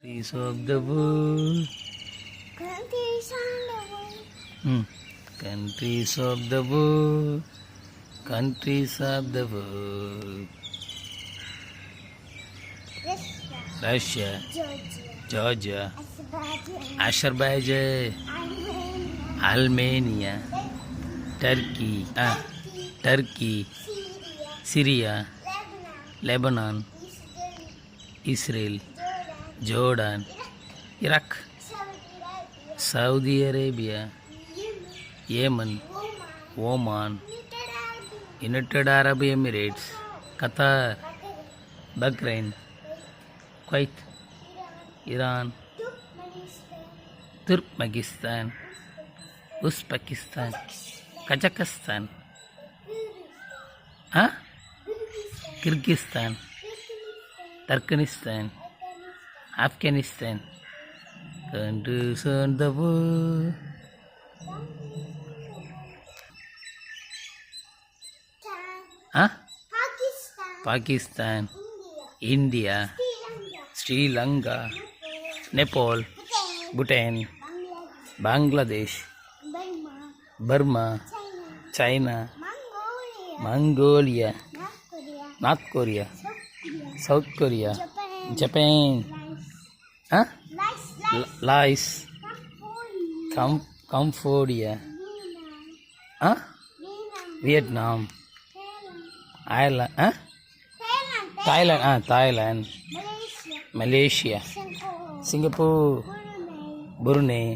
Countries of the world. Countries on the world. Countries of the world. Countries of the world. Russia. Russia, Georgia. Georgia, Azerbaijan. Azerbaijan, Armenia. Armenia, Turkey, Turkey, Syria. Syria, Lebanon. Lebanon, Israel. Israel, Jordan. Jordan, Iraq, Saudi Arabia. Saudi Arabia, Yemen. Yemen, Oman. Oman, United United Arab. Arab Emirates, Qatar, Bahrain, Kuwait, Iran. Iran, Turkmenistan. Turkmenistan, Uzbekistan, Kazakhstan, huh? Kyrgyzstan, Turkmenistan, Afghanistan, countries on the world. Huh? Pakistan. Pakistan, India. India, Sri Lanka. Sri Lanka, Nepal, Bhutan, Bangladesh. Bangladesh, Burma. Burma, China. China, Mongolia. Mongolia, North North Korea. Korea, South Korea. South Korea, Japan. Japan, huh? Lice. Laos, Cambodia. Cambodia, huh? Vietnam. Vietnam, Thailand. Ireland, huh? Thailand. Thailand, Thailand, Malaysia. Malaysia, Singapore. Singapore, Brunei. Brunei,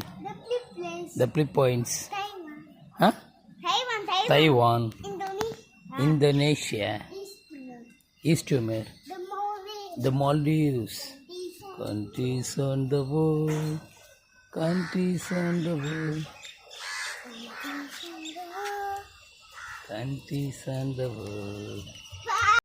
The the Philippines, Taiwan. huh? Taiwan. Taiwan, Indonesia. Indonesia, East Timor. East Timor, The Maldives. the Maldives, countries on the world, countries on the world, countries on the world. Bye.